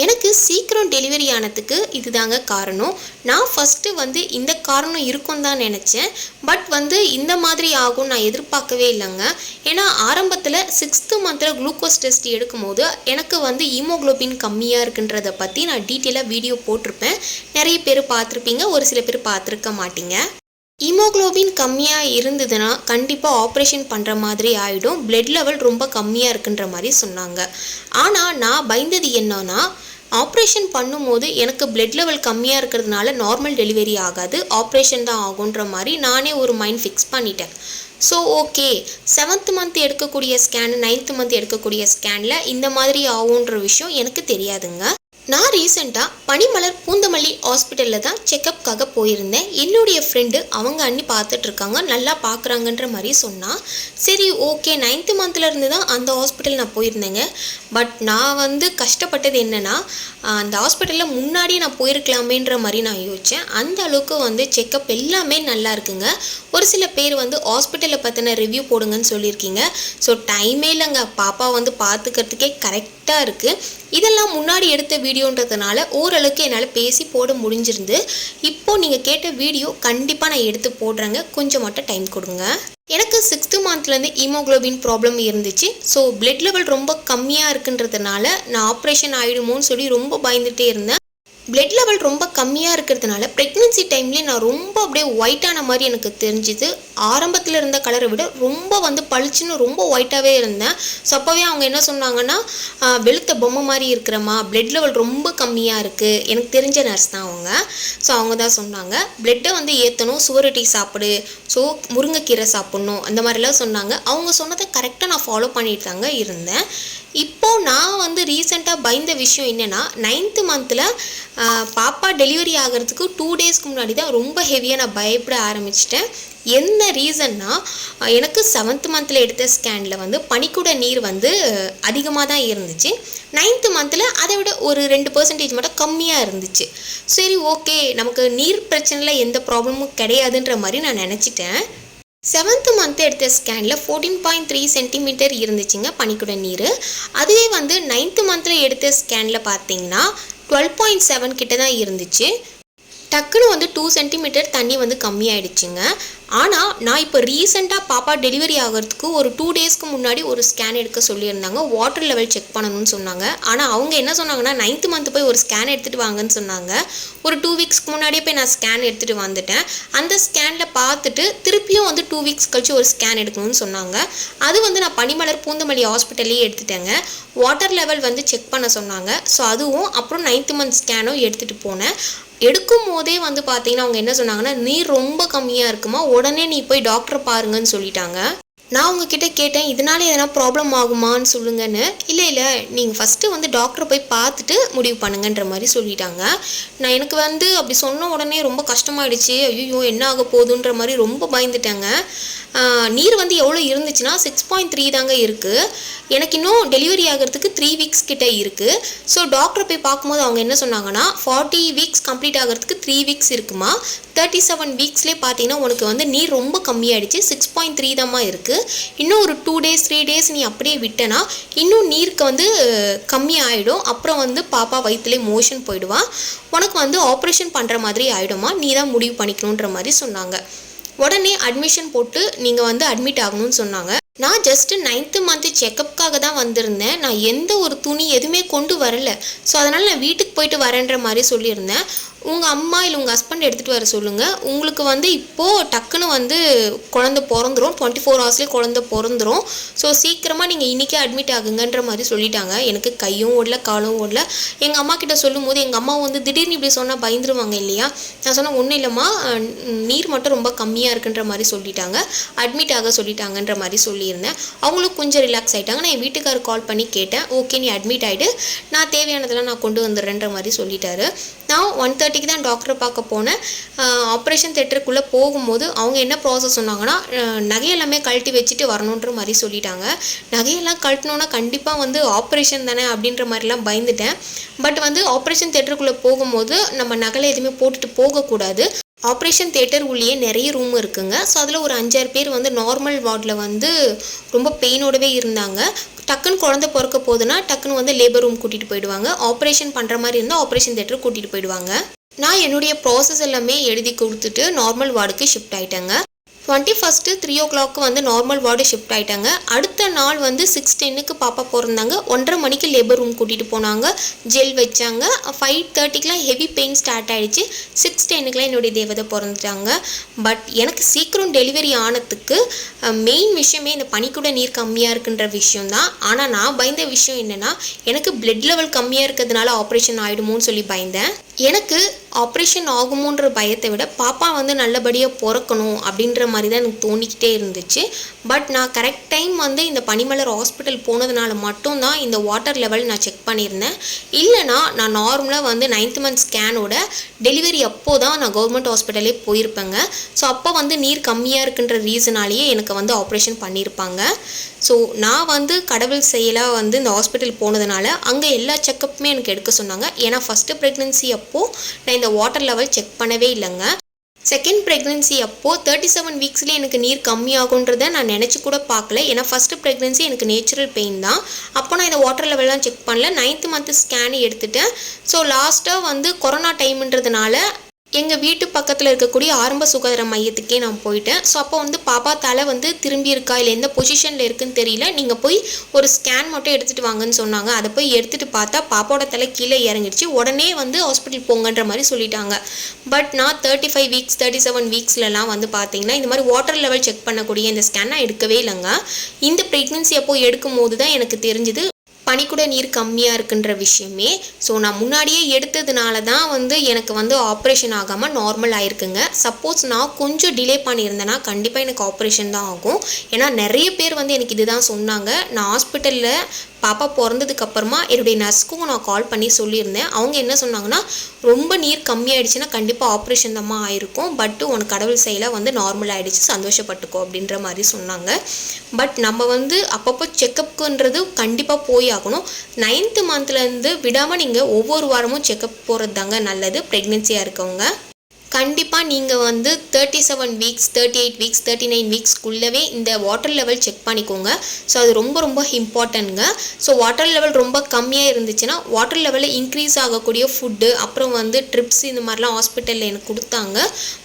எனக்கு சீக்கிரம் டெலிவரி ஆனதுக்கு இதுதாங்க காரணம். நான் ஃபஸ்ட்டு வந்து இந்த காரணம் இருக்கும் தான் நினச்சேன். பட் வந்து இந்த மாதிரி ஆகும் நான் எதிர்பார்க்கவே இல்லைங்க. ஏன்னா ஆரம்பத்தில் 6th மந்தில் குளுக்கோஸ் டெஸ்ட் எடுக்கும்போது எனக்கு வந்து ஹீமோக்ளோபின் கம்மியாக இருக்குன்றதை பற்றி நான் டீட்டெயிலாக வீடியோ போட்டிருப்பேன். நிறைய பேர் பார்த்துருப்பீங்க, ஒரு சில பேர் பார்த்துருக்க மாட்டீங்க. ஹீமோக்ளோபின் கம்மியாக இருந்ததுன்னா கண்டிப்பாக ஆப்ரேஷன் பண்ணுற மாதிரி ஆகிடும். பிளட் லெவல் ரொம்ப கம்மியாக இருக்குன்ற மாதிரி சொன்னாங்க. ஆனால் நான் பயந்தது என்னன்னா, ஆப்ரேஷன் பண்ணும்போது எனக்கு பிளட் லெவல் கம்மியாக இருக்கிறதுனால நார்மல் டெலிவரி ஆகாது, ஆப்ரேஷன் தான் ஆகுன்ற மாதிரி நானே ஒரு மைண்ட் ஃபிக்ஸ் பண்ணிட்டேன். ஸோ ஓகே, 7th மந்த் எடுக்கக்கூடிய ஸ்கேன் 9th மந்த் எடுக்கக்கூடிய ஸ்கேனில் இந்த மாதிரி ஆகுன்ற விஷயம் எனக்கு தெரியாதுங்க. நான் ரீசெண்டாக பனிமலர் பூந்தமல்லி ஹாஸ்பிட்டலில் தான் செக்கப்புக்காக போயிருந்தேன். என்னுடைய ஃப்ரெண்டு அவங்க அண்ணி பார்த்துட்ருக்காங்க, நல்லா பார்க்குறாங்கன்ற மாதிரி சொன்னால், சரி ஓகே 9th மந்த்லேருந்து தான் அந்த ஹாஸ்பிட்டல் நான் போயிருந்தேங்க. பட் நான் வந்து கஷ்டப்பட்டது என்னென்னா, அந்த ஹாஸ்பிட்டலில் முன்னாடியே நான் போயிருக்கலாமேன்ற மாதிரி நான் யோசித்தேன். அந்த அளவுக்கு வந்து செக்கப் எல்லாமே நல்லா இருக்குங்க. ஒரு சில பேர் வந்து ஹாஸ்பிட்டலை பற்றின ரிவ்யூ போடுங்கன்னு சொல்லியிருக்கீங்க. ஸோ டைமே இல்லைங்க, பாப்பா வந்து பார்த்துக்கிறதுக்கே கரெக்டாக இருக்குது. இதெல்லாம் முன்னாடி எடுத்த வீடியோன்றதுனால ஓரளவுக்கு என்னால் பேசி போட முடிஞ்சிருந்து. இப்போது நீங்கள் கேட்ட வீடியோ கண்டிப்பாக நான் எடுத்து போடுறேங்க, கொஞ்சம் மட்டும் டைம் கொடுங்க. எனக்கு 6th மந்த்லேருந்து ஹீமோக்ளோபின் ப்ராப்ளம் இருந்துச்சு. ஸோ பிளட் லெவல் ரொம்ப கம்மியாக இருக்குன்றதுனால நான் ஆப்ரேஷன் ஆகிடுமோன்னு சொல்லி ரொம்ப பயந்துகிட்டே இருந்தேன். பிளட் லெவல் ரொம்ப கம்மியாக இருக்கிறதுனால ப்ரெக்னென்சி டைம்லேயே நான் ரொம்ப அப்படியே ஒயிட்டான மாதிரி எனக்கு தெரிஞ்சுது. ஆரம்பத்தில் இருந்த கலரை விட ரொம்ப வந்து பளிச்சுன்னு ரொம்ப ஒயிட்டாகவே இருந்தேன். ஸோ அப்போவே அவங்க என்ன சொன்னாங்கன்னா, வெளுத்த பொம்மை மாதிரி இருக்கிறமா, பிளட் லெவல் ரொம்ப கம்மியாக இருக்குது. எனக்கு தெரிஞ்ச நர்ஸ் தான் அவங்க. ஸோ அவங்க தான் சொன்னாங்க, பிளட்டை வந்து ஏற்றணும், சுவரொட்டி சாப்பிடு, ஸோ முருங்கைக்கீரை சாப்பிட்ணும், அந்த மாதிரிலாம் சொன்னாங்க. அவங்க சொன்னதை கரெக்டாக நான் ஃபாலோ பண்ணிட்டு தாங்க இருந்தேன். இப்போது நான் வந்து ரீசெண்டாக பயந்த விஷயம் என்னென்னா, 9th மந்தில் பாப்பா டெலிவரி ஆகிறதுக்கு 2 டேஸ்க்கு முன்னாடி தான் ரொம்ப ஹெவியாக நான் பயப்பட ஆரம்பிச்சிட்டேன். என்ன ரீசன்னா, எனக்கு 7th மந்தில் எடுத்த ஸ்கேனில் வந்து பனிக்கூட நீர் வந்து அதிகமாக தான் இருந்துச்சு. 9th மந்தில் அதை விட ஒரு 2% மட்டும் கம்மியாக இருந்துச்சு. சரி ஓகே, நமக்கு நீர் பிரச்சனையில் எந்த ப்ராப்ளமும் கிடையாதுன்ற மாதிரி நான் நினச்சிட்டேன். 7th மந்த் எடுத்த ஸ்கேனில் 14.3 சென்டிமீட்டர் இருந்துச்சுங்க பனிக்குட நீர். அதுவே வந்து 9th மந்தில் எடுத்த ஸ்கேனில் பார்த்தீங்கன்னா 12.7 கிட்ட தான் இருந்துச்சு. டக்குன்னு வந்து 2 சென்டிமீட்டர் தண்ணி வந்து கம்மியாயிடுச்சுங்க. ஆனால் நான் இப்போ ரீசெண்டாக பாப்பா டெலிவரி ஆகிறதுக்கு ஒரு 2 டேஸ்க்கு முன்னாடி ஒரு ஸ்கேன் எடுக்க சொல்லியிருந்தாங்க, வாட்டர் லெவல் செக் பண்ணணும்னு சொன்னாங்க. ஆனால் அவங்க என்ன சொன்னாங்கன்னா, 9th மந்த் போய் ஒரு ஸ்கேன் எடுத்துகிட்டு வாங்கன்னு சொன்னாங்க. ஒரு 2 வீக்ஸ்க்கு முன்னாடியே போய் நான் ஸ்கேன் எடுத்துகிட்டு வந்துட்டேன். அந்த ஸ்கேனில் பார்த்துட்டு திருப்பியும் வந்து 2 வீக்ஸ் கழிச்சு ஒரு ஸ்கேன் எடுக்கணும்னு சொன்னாங்க. அது வந்து நான் பனிமலர் பூந்தமல்லி ஹாஸ்பிட்டல்லையே எடுத்துட்டேங்க. வாட்டர் லெவல் வந்து செக் பண்ண சொன்னாங்க. ஸோ அதுவும் அப்புறம் 9th மந்த் ஸ்கேனும் எடுத்துகிட்டு போனேன். எடுக்கும் போதே வந்து பார்த்தீங்கன்னா அவங்க என்ன சொன்னாங்கன்னா, நீர் ரொம்ப கம்மியாக இருக்குமா, உடனே நீ போய் டாக்டரை பாருங்கன்னு சொல்லிட்டாங்க. நான் உங்ககிட்ட கேட்டேன், இதனால எதனா ப்ராப்ளம் ஆகுமான்னு சொல்லுங்கன்னு. இல்லை நீங்கள் ஃபஸ்ட்டு வந்து டாக்டரை போய் பார்த்துட்டு முடிவு பண்ணுங்கன்ற மாதிரி சொல்லிட்டாங்க. நான் எனக்கு வந்து அப்படி சொன்ன உடனே ரொம்ப கஷ்டமாயிடுச்சு. ஐயோ என்ன ஆக போகுதுன்ற மாதிரி ரொம்ப பயந்துட்டேங்க. நீர் வந்து எவ்வளோ இருந்துச்சுன்னா 6.3 தாங்க இருக்குது. எனக்கு இன்னும் டெலிவரி ஆகிறதுக்கு 3 வீக்ஸ் கிட்டே இருக்குது. ஸோ டாக்டரை போய் பார்க்கும்போது அவங்க என்ன சொன்னாங்கன்னா, 40 வீக்ஸ் கம்ப்ளீட் ஆகிறதுக்கு 3 வீக்ஸ் இருக்குமா, 37 வீக்ஸ்லேயே பார்த்தீங்கன்னா உனக்கு வந்து நீர் ரொம்ப கம்மியாயிடுச்சு, 6.3 தாம்மா இருக்குது. இன்னும் ஒரு 2 டேஸ் 3 டேஸ் நீ அப்படியே விட்டனா இன்னும் நீருக்கு வந்து கம்மியாகிடும். அப்புறம் வந்து பாப்பா வயிற்றுலே மோஷன் போயிடுவான், உனக்கு வந்து ஆப்ரேஷன் பண்ணுற மாதிரி ஆகிடுமா, நீ தான் முடிவு பண்ணிக்கணுன்ற மாதிரி சொன்னாங்க. உடனே அட்மிஷன் போட்டு நீங்கள் வந்து அட்மிட் ஆகணும்னு சொன்னாங்க. நான் ஜஸ்ட்டு 9th மந்த் செக்கப்புக்காக தான் வந்திருந்தேன். நான் எந்த ஒரு துணி எதுவுமே கொண்டு வரல. ஸோ அதனால் நான் வீட்டுக்கு போயிட்டு வரேன்ற மாதிரி சொல்லியிருந்தேன். உங்கள் அம்மா இல்லை உங்கள் ஹஸ்பண்ட் எடுத்துகிட்டு வர சொல்லுங்கள், உங்களுக்கு வந்து இப்போது டக்குன்னு வந்து குழந்த பிறந்துரும், 24 ஹவர்ஸ்லேயே குழந்த பிறந்துரும். ஸோ சீக்கிரமாக நீங்கள் இன்றைக்கே அட்மிட் ஆகுங்கன்ற மாதிரி சொல்லிட்டாங்க. எனக்கு கையும் ஓடல காலும் ஓடல. எங்கள் அம்மா கிட்ட சொல்லும் போது எங்கள் அம்மா வந்து திடீர்னு இப்படி சொன்னால் பயந்துருவாங்க இல்லையா. நான் சொன்னேன், ஒன்றும் இல்லைம்மா, நீர் மட்டும் ரொம்ப கம்மியாக இருக்குன்ற மாதிரி சொல்லிட்டாங்க, அட்மிட் ஆக சொல்லிட்டாங்கன்ற மாதிரி சொல்லியிருந்தேன். அவங்களும் கொஞ்சம் ரிலாக்ஸ் ஆகிட்டாங்க. நான் என் வீட்டுக்காரர் கால் பண்ணி கேட்டேன், ஓகே நீ அட்மிட் ஆகிடு, நான் தேவையானதெல்லாம் நான் கொண்டு வந்துடுறேன்ற மாதிரி சொல்லிட்டாரு. நான் 1:30 தான் டாக்டரை பார்க்க போனேன். ஆப்ரேஷன் தேட்டருக்குள்ளே போகும்போது அவங்க என்ன ப்ராசஸ் சொன்னாங்கன்னா, நகையெல்லாமே கழட்டி வச்சுட்டு வரணுன்ற மாதிரி சொல்லிட்டாங்க. நகையெல்லாம் கழட்டினோன்னா கண்டிப்பாக வந்து ஆப்ரேஷன் தானே அப்படின்ற மாதிரிலாம் பயந்துட்டேன். பட் வந்து ஆப்ரேஷன் தேட்டருக்குள்ளே போகும்போது நம்ம நகையில் எதுவுமே போட்டுட்டு போகக்கூடாது. ஆப்ரேஷன் தியேட்டர் உள்ளேயே நிறைய ரூம் இருக்குங்க. ஸோ அதில் ஒரு 5-6 பேர் வந்து நார்மல் வார்டில் வந்து ரொம்ப பெயினோடவே இருந்தாங்க. டக்குன்னு குழந்தை பிறக்க போகுதுன்னா டக்குன்னு வந்து லேபர் ரூம் கூட்டிகிட்டு போயிடுவாங்க. ஆப்ரேஷன் பண்ணுற மாதிரி இருந்தால் ஆப்ரேஷன் தியேட்டர் கூட்டிகிட்டு போயிடுவாங்க. நான் என்னுடைய ப்ராசஸ் எல்லாமே எழுதி கொடுத்துட்டு நார்மல் வார்டுக்கு ஷிஃப்ட் ஆகிட்டேங்க. 21 3 o'clock வந்து நார்மல் வார்டு ஷிஃப்ட் ஆகிட்டாங்க. அடுத்த நாள் வந்து 6:10 பாப்பா பிறந்தாங்க. 1:30 மணிக்கு லேபர் ரூம் கூட்டிகிட்டு போனாங்க. ஜெல் வச்சாங்க. 5:30 ஹெவி பெயின் ஸ்டார்ட் ஆகிடுச்சு. 6:10 என்னுடைய தேவதை பிறந்துட்டாங்க. பட் எனக்கு சீக்கிரம் டெலிவரி ஆனதுக்கு மெயின் விஷயமே இந்த பனிக்கூட நீர் கம்மியாக இருக்குன்ற விஷயம் தான். ஆனால் நான் பயந்த விஷயம் என்னென்னா, எனக்கு பிளட் லெவல் கம்மியாக இருக்கிறதுனால ஆப்ரேஷன் ஆகிடுமோன்னு சொல்லி பயந்தேன். எனக்கு ஆப்ரேஷன் ஆகுமோன்ற பயத்தை விட பாப்பா வந்து நல்லபடியாக பிறக்கணும் அப்படின்ற மாதிரி தான் எனக்கு தோணிக்கிட்டே இருந்துச்சு. பட் நான் கரெக்ட் டைம் வந்து இந்த பனிமலர் ஹாஸ்பிட்டல் போனதுனால மட்டும்தான் இந்த வாட்டர் லெவல் நான் செக் பண்ணியிருந்தேன். இல்லைனா நான் நார்மலாக வந்து 9th month ஸ்கேனோட டெலிவரி அப்போ தான் நான் கவர்மெண்ட் ஹாஸ்பிட்டலே போயிருப்பேங்க. ஸோ அப்போ வந்து நீர் கம்மியாக இருக்குன்ற ரீசனாலேயே எனக்கு வந்து ஆப்ரேஷன் பண்ணியிருப்பாங்க. ஸோ நான் வந்து கடவுள் செயலாக வந்து இந்த ஹாஸ்பிட்டல் போனதுனால அங்கே எல்லா செக்கப்புமே எனக்கு எடுக்க சொன்னாங்க. ஏன்னா ஃபஸ்ட்டு ப்ரெக்னென்சி அப்போது நான் இந்த வாட்டர் லெவல் செக் பண்ணவே இல்லைங்க. செகண்ட் ப்ரெக்னென்சி அப்போது 37 வீக்ஸ்லேயே எனக்கு நீர் கம்மியாகுன்றதை நான் நினச்சி கூட பார்க்கல. ஏன்னா ஃபஸ்ட்டு ப்ரெக்னென்சி எனக்கு நேச்சுரல் பெயின் தான். அப்போ நான் இந்த வாட்டர் லெவல்லாம் செக் பண்ணல. 9th month ஸ்கேனு எடுத்துட்டேன். ஸோ லாஸ்ட்டாக வந்து கொரோனா டைம்ன்றதுனால எங்கள் வீட்டு பக்கத்தில் இருக்கக்கூடிய ஆரம்ப சுகாதார மையத்துக்கே நான் போயிட்டேன். ஸோ அப்போ வந்து பாப்பா தலை வந்து திரும்பி இருக்கா இல்லை எந்த பொசிஷனில் இருக்குன்னு தெரியல, நீங்கள் போய் ஒரு ஸ்கேன் மட்டும் எடுத்துகிட்டு வாங்கன்னு சொன்னாங்க. அதை போய் எடுத்துகிட்டு பார்த்தா பாப்பாவோட தலை கீழே இறங்கிடுச்சு. உடனே வந்து ஹாஸ்பிட்டல் போங்கன்ற மாதிரி சொல்லிட்டாங்க. பட் நான் 35 வீக்ஸ் 37 வீக்ஸ்லலாம் வந்து பார்த்தீங்கன்னா இந்த மாதிரி வாட்டர் லெவல் செக் பண்ணக்கூடிய இந்த ஸ்கேன் நான் எடுக்கவே இல்லைங்க. இந்த ப்ரெக்னென்சி அப்போ எடுக்கும் போது தான் எனக்கு தெரிஞ்சுது பனிக்கூட நீர் கம்மியாக இருக்குன்ற விஷயமே. ஸோ நான் முன்னாடியே எடுத்ததுனால தான் வந்து எனக்கு வந்து ஆப்ரேஷன் ஆகாமல் நார்மல் ஆயிருக்குங்க. சப்போஸ் நான் கொஞ்சம் டிலே பண்ணியிருந்தேன்னா கண்டிப்பாக எனக்கு ஆப்ரேஷன் தான் ஆகும். ஏன்னா நிறைய பேர் வந்து எனக்கு இதுதான் சொன்னாங்க. நான் ஹாஸ்பிட்டலில் பாப்பா பிறந்ததுக்கப்புறமா என்னுடைய நர்ஸ்க்கும் நான் கால் பண்ணி சொல்லியிருந்தேன். அவங்க என்ன சொன்னாங்கன்னா, ரொம்ப நீர் கம்மியாயிடுச்சுன்னா கண்டிப்பாக ஆப்ரேஷன் தான் ஆயிருக்கும். பட்டு உனக்கு கடவுள் செயலாக வந்து நார்மல் ஆகிடுச்சு, சந்தோஷப்பட்டுக்கோ அப்படின்ற மாதிரி சொன்னாங்க. பட் நம்ம வந்து அப்பப்போ செக்கப்புன்றது கண்டிப்பாக போய் ஆகணும். 9th monthலேருந்து விடாமல் நீங்கள் ஒவ்வொரு வாரமும் செக்கப் போகிறது தாங்க நல்லது ப்ரெக்னென்சியாக இருக்கவங்க. கண்டிப்பாக நீங்கள் வந்து 37 வீக்ஸ் 38 வீக்ஸ் 39 வீக்ஸ்க்குள்ளவே இந்த வாட்டர் லெவல் செக் பண்ணிக்கோங்க. ஸோ அது ரொம்ப ரொம்ப இம்பார்ட்டன்ட்ங்க. ஸோ வாட்டர் லெவல் ரொம்ப கம்மியாக இருந்துச்சுன்னா வாட்டர் லெவலில் இன்க்ரீஸ் ஆகக்கூடிய ஃபுட்டு, அப்புறம் வந்து ட்ரிப்ஸ் இந்த மாதிரிலாம் ஹாஸ்பிட்டலில் எனக்கு கொடுத்தாங்க.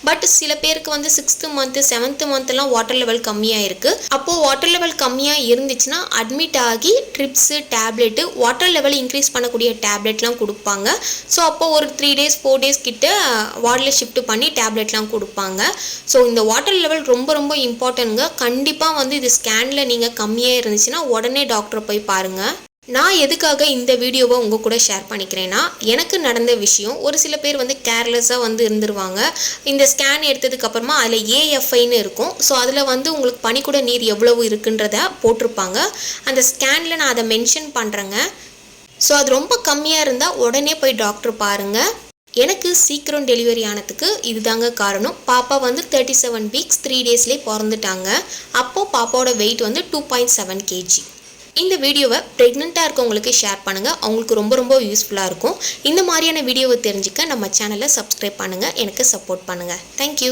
பட் சில பேருக்கு வந்து 6th month 7th monthலாம் water level கம்மியாக இருக்குது. அப்போது வாட்டர் லெவல் கம்மியாக இருந்துச்சுன்னா அட்மிட் ஆகி trips, tablet, water level increase பண்ணக்கூடிய டேப்லெட்லாம் கொடுப்பாங்க. ஸோ அப்போது ஒரு 3 days 4 days கிட்ட வார்டில் ஷிஃப்ட் பண்ணி டேப்லெட்லாம் கொடுப்பாங்க. ஸோ இந்த வாட்டர் லெவல் ரொம்ப ரொம்ப இம்பார்ட்டன்ட்ங்க. கண்டிப்பாக வந்து இது ஸ்கேனில் நீங்கள் கம்மியாக இருந்துச்சுன்னா உடனே டாக்டரை போய் பாருங்கள். நான் எதுக்காக இந்த வீடியோவை உங்கள் கூட ஷேர் பண்ணிக்கிறேன்னா, எனக்கு நடந்த விஷயம். ஒரு சில பேர் வந்து கேர்லெஸ்ஸாக வந்து இருந்துருவாங்க. இந்த ஸ்கேன் எடுத்ததுக்கப்புறமா அதில் ஏஎஃப்ஐன்னு இருக்கும். ஸோ அதில் வந்து உங்களுக்கு பனிக்கூட நீர் எவ்வளவு இருக்குன்றத போட்டிருப்பாங்க. அந்த ஸ்கேனில் நான் அதை மென்ஷன் பண்ணுறேங்க. ஸோ அது ரொம்ப கம்மியாக இருந்தால் உடனே போய் டாக்டர் பாருங்கள். எனக்கு சீக்கிரம் டெலிவரி ஆனதுக்கு இதுதாங்க காரணம். பாப்பா வந்து 37 வீக்ஸ் 3 daysலேயே பிறந்துட்டாங்க. அப்போது பாப்பாவோட வெயிட் வந்து 2.7 kg. இந்த வீடியோவை ப்ரெக்னெண்ட்டாக இருக்கவங்களுக்கு ஷேர் பண்ணுங்கள். அவங்களுக்கு ரொம்ப ரொம்ப யூஸ்ஃபுல்லாக இருக்கும். இந்த மாதிரியான வீடியோவை தெரிஞ்சுக்க நம்ம சேனலை சப்ஸ்கிரைப் பண்ணுங்கள், எனக்கு சப்போர்ட் பண்ணுங்கள். தேங்க்யூ.